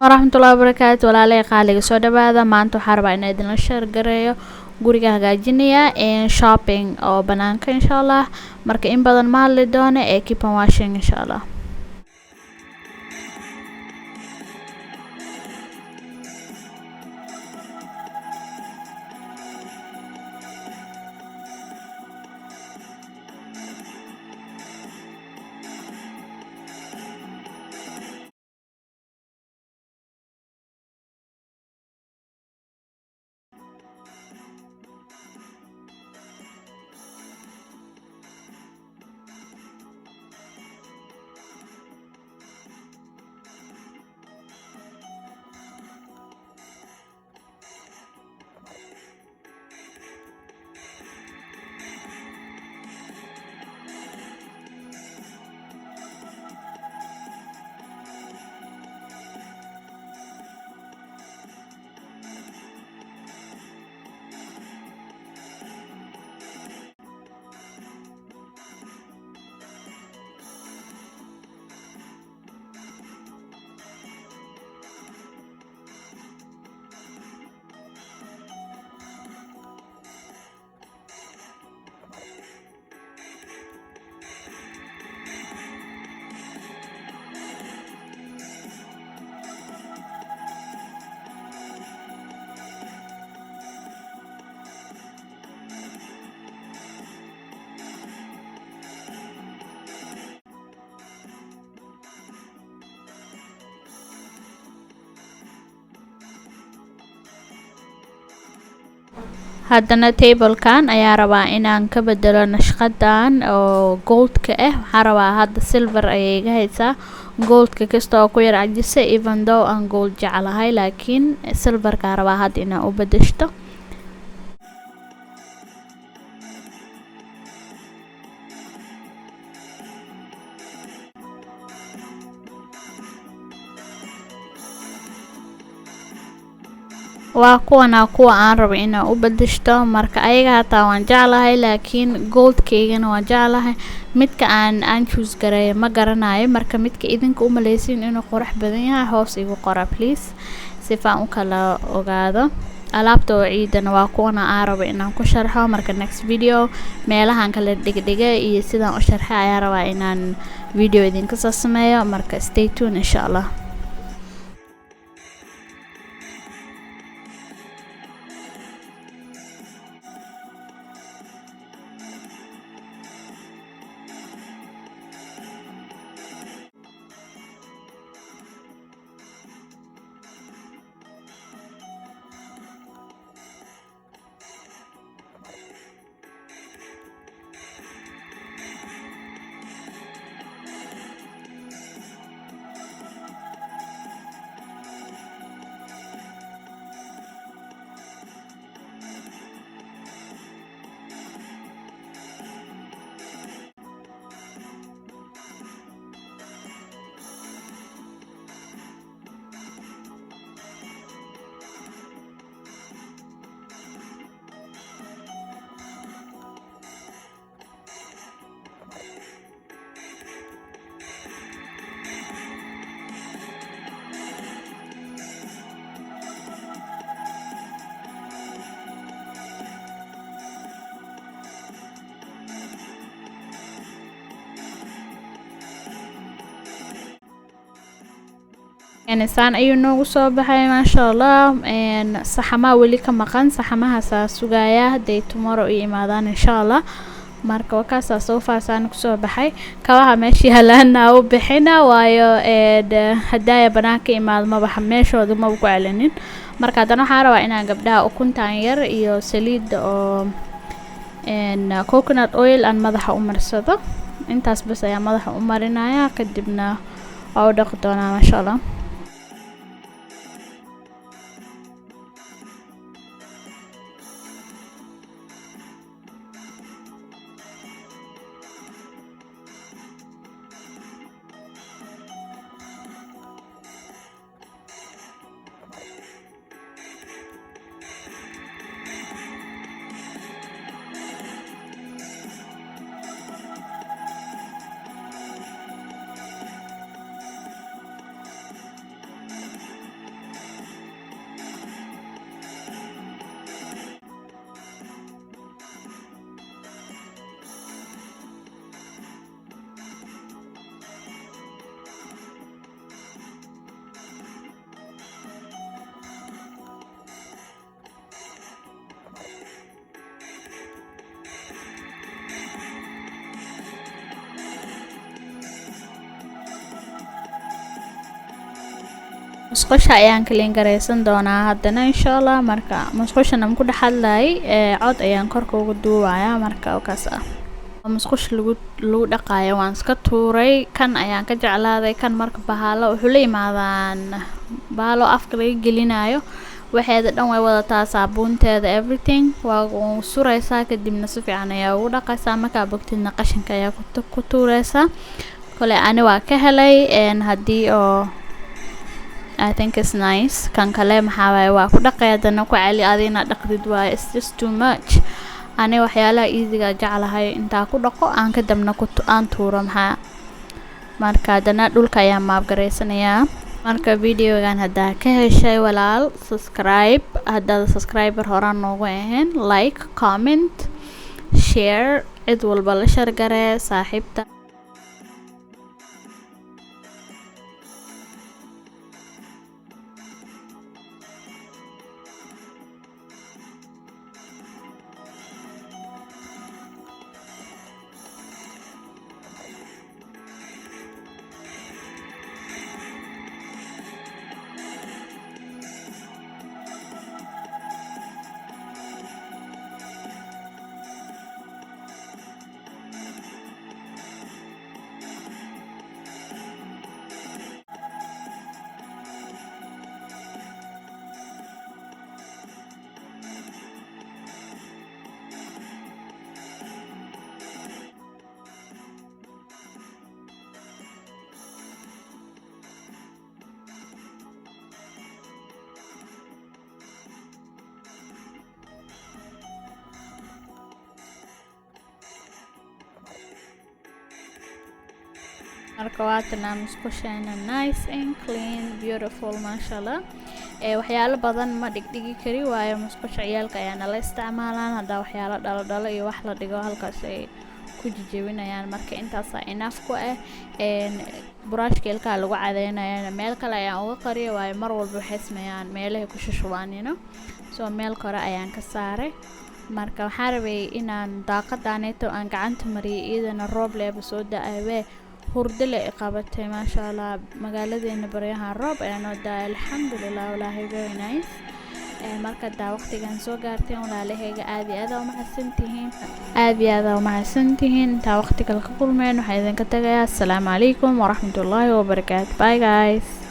waraxmatullaahi wabarakaatu walaalay qaaliga soo dhawaada maanta waxaan rabaa inaan idinla sheer gareeyo guriga hagaajinaya shopping oo banaanka insha Allah marka in badan ma hadli doono keep on watching insha Allah. haddana table-kan ayaa rabaa inaan ka bedelo nashqadan oo gold-ka waxaan rabaa hadda silver ayay iga haysaa gold-ka kasta oo ku yar cajisa even though aan gold jeclahay laakiin silver-ka rabaa hadda inaan u bedeshto. waa kuwa aan rabo inaan u bedeshto marka ayaga hataa waan jeclahay laakiin gold-keygana waan jeclahay midka aan choose gareeyo ma garanayo marka midka idinka u maleysiin inuu qurux badan yahay hoos igu qora please si aan u kala ogaado. alaabta oo ciidana waa kuwana aan rabo inaan ku sharxo marka next video meelahan kala dhigdhigay iyo sidaan u sharxay ayaa rabaa inaan video idinka soo sameeyo marka stay tuned insha Allah. saan ayuu noogu soo baxay maasha Allah saxama weli ka maqan saxamahaas sugaya haday tomorrow ay imaadaan insha Allah marka wakaas soo faasaan ku soo baxay kabaha meeshii halaana u bixina waayo hadaya banaanka imaad ma baxa meeshooda ma ku celanin marka hadana waxaan rabaa inaan gabdhaha ukuntaan yar iyo saliid oo coconut oil aan madaxa u marsado intaas bas ayaa madaxa u marinaya kadibna waa u dhaqi doonaa maasha Allah. musqusha ayaan clean gareysan doonaa haddana insha Allah. marka musqusha nam ku dhaxadlay cod ayaan korka ugu duubayaa marka kaas ah musqusha lagu dhaqaayo waan iska tuuray kan ayaan ka jeclaaday kan marka bahaalo wuxuu la yimaadaan bahaalo afka laga gelinayo waxeeda dhan way wadataa saabuunteeda everything waa suraysaa kadibna si fiican ayaa ugu dhaqaysaa markaa bogtidna qashinka ayaa ku tuuraysaa kale ani waa ka helay haddii oo I think it's nice kan kale maxaa waaye waa ku dhaqaydana ku cali adina dhaqdid waa it's just too much ani waxyaalaha easy-ga jeclahay inta ku dhaqo aan ka dabna aan tuuro maxaa marka dana dhulka ayaa maab gareysanayaa marka videogan hadda ka heshay walaal subscribe hadda subscriber horaan noogu ahayn like comment share cid walba la share garee saaxiibta marka waatana musqusheena nice and clean beautiful mashallah waxyaalo badan ma dhigdhigi kari waayo musqusha ciyaalka ayaa nala isticmaalaan hadda waxyaalo dhalo iyo wax la dhigo halkaas ay ku jijibinayaan marka intaas enough ku ah brushka ilkaha lagu cadeynayana meel kale ayaan uga qariyo waayo mar walba waxay sameeyaan meelaha ku shushubaan soo meel kore ayaan ka saaray marka waxaan rabay inaan daaqadaaneeto aan gacanta mariyay iyadana roob leeba soo da'ay hurdo la qabatay maasha Allah magaaladeena baryahan roob ayaa noo daay alxamdulillah walaahi very nice marka daa waqtigan soo gaarteen walaalahayga aad iyo aad u mahadsantihiin inta waqtiga la kulmeen waxaan idinka tagayaa assalaamu calaykum waraxmatullaahi wabarakaatuh bye guys.